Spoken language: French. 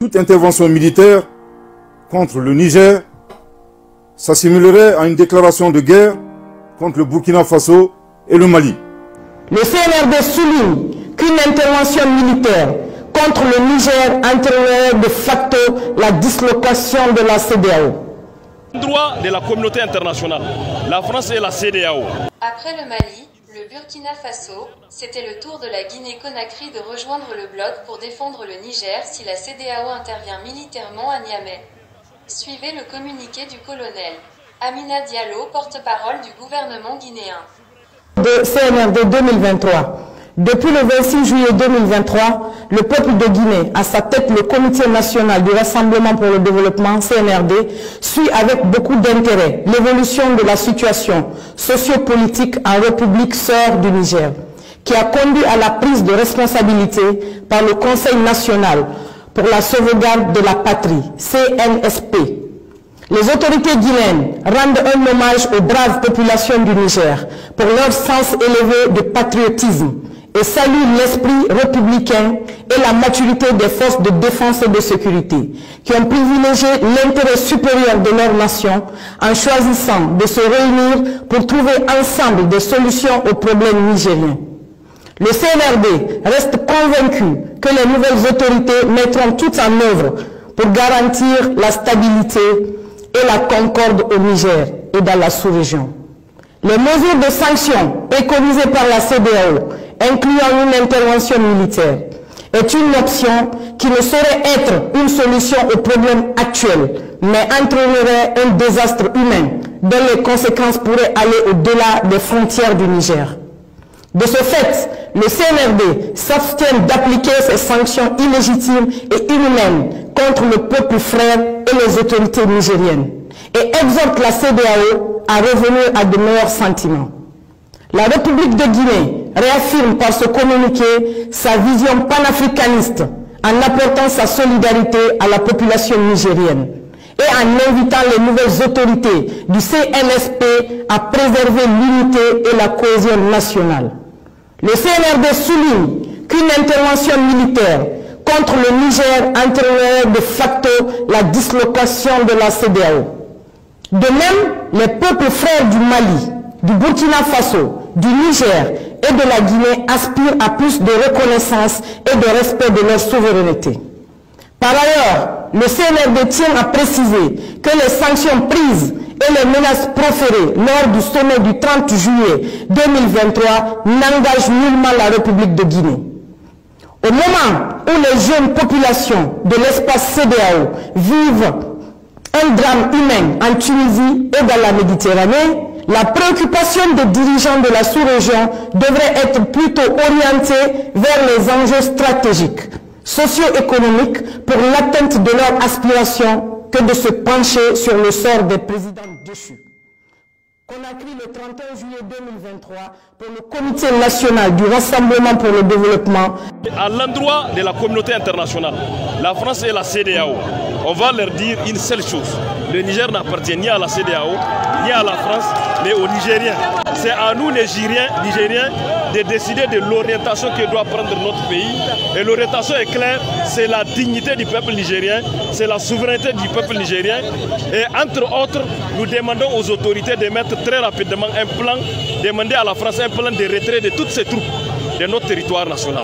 Toute intervention militaire contre le Niger s'assimilerait à une déclaration de guerre contre le Burkina Faso et le Mali. Le CNRD souligne qu'une intervention militaire contre le Niger entraînerait de facto la dislocation de la CEDEAO. Droit de la communauté internationale, la France et la CEDEAO. Après le Mali, le Burkina Faso, c'était le tour de la Guinée-Conakry de rejoindre le bloc pour défendre le Niger si la CEDEAO intervient militairement à Niamey. Suivez le communiqué du colonel Amina Diallo, porte-parole du gouvernement guinéen. De CNRD 2023. Depuis le 26 juillet 2023, le peuple de Guinée, à sa tête le Comité national du Rassemblement pour le développement, CNRD, suit avec beaucoup d'intérêt l'évolution de la situation sociopolitique en République sœur du Niger, qui a conduit à la prise de responsabilité par le Conseil national pour la sauvegarde de la patrie, CNSP. Les autorités guinéennes rendent un hommage aux braves populations du Niger pour leur sens élevé de patriotisme et saluent l'esprit républicain et la maturité des forces de défense et de sécurité qui ont privilégié l'intérêt supérieur de leur nation en choisissant de se réunir pour trouver ensemble des solutions aux problèmes nigériens. Le CNRD reste convaincu que les nouvelles autorités mettront tout en œuvre pour garantir la stabilité et la concorde au Niger et dans la sous-région. Les mesures de sanctions préconisées par la CEDEAO, incluant une intervention militaire, est une option qui ne saurait être une solution aux problèmes actuels, mais entraînerait un désastre humain dont les conséquences pourraient aller au-delà des frontières du Niger. De ce fait, le CNRD s'abstient d'appliquer ces sanctions illégitimes et inhumaines contre le peuple frère et les autorités nigériennes et exhorte la CEDEAO à revenir à de meilleurs sentiments. La République de Guinée réaffirme par ce communiqué sa vision panafricaniste en apportant sa solidarité à la population nigérienne et en invitant les nouvelles autorités du CNSP à préserver l'unité et la cohésion nationale. Le CNRD souligne qu'une intervention militaire contre le Niger entraînerait de facto la dislocation de la CEDEAO. De même, les peuples frères du Mali, du Burkina Faso, du Niger et de la Guinée aspirent à plus de reconnaissance et de respect de leur souveraineté. Par ailleurs, le CNRD tient à préciser que les sanctions prises et les menaces proférées lors du sommet du 30 juillet 2023 n'engagent nullement la République de Guinée. Au moment où les jeunes populations de l'espace CEDEAO vivent un drame humain en Tunisie et dans la Méditerranée, la préoccupation des dirigeants de la sous-région devrait être plutôt orientée vers les enjeux stratégiques, socio-économiques pour l'atteinte de leurs aspirations que de se pencher sur le sort des présidents déchus. Conakry le 31 juillet 2023 pour le Comité national du Rassemblement pour le développement. À l'endroit de la communauté internationale, la France et la CEDEAO, on va leur dire une seule chose. Le Niger n'appartient ni à la CEDEAO, ni à la France, mais aux Nigériens. C'est à nous, Nigériens, de décider de l'orientation que doit prendre notre pays. Et l'orientation est claire, c'est la dignité du peuple nigérien, c'est la souveraineté du peuple nigérien. Et entre autres, nous demandons aux autorités de mettre très rapidement un plan, demander à la France un plan de retrait de toutes ces troupes de notre territoire national.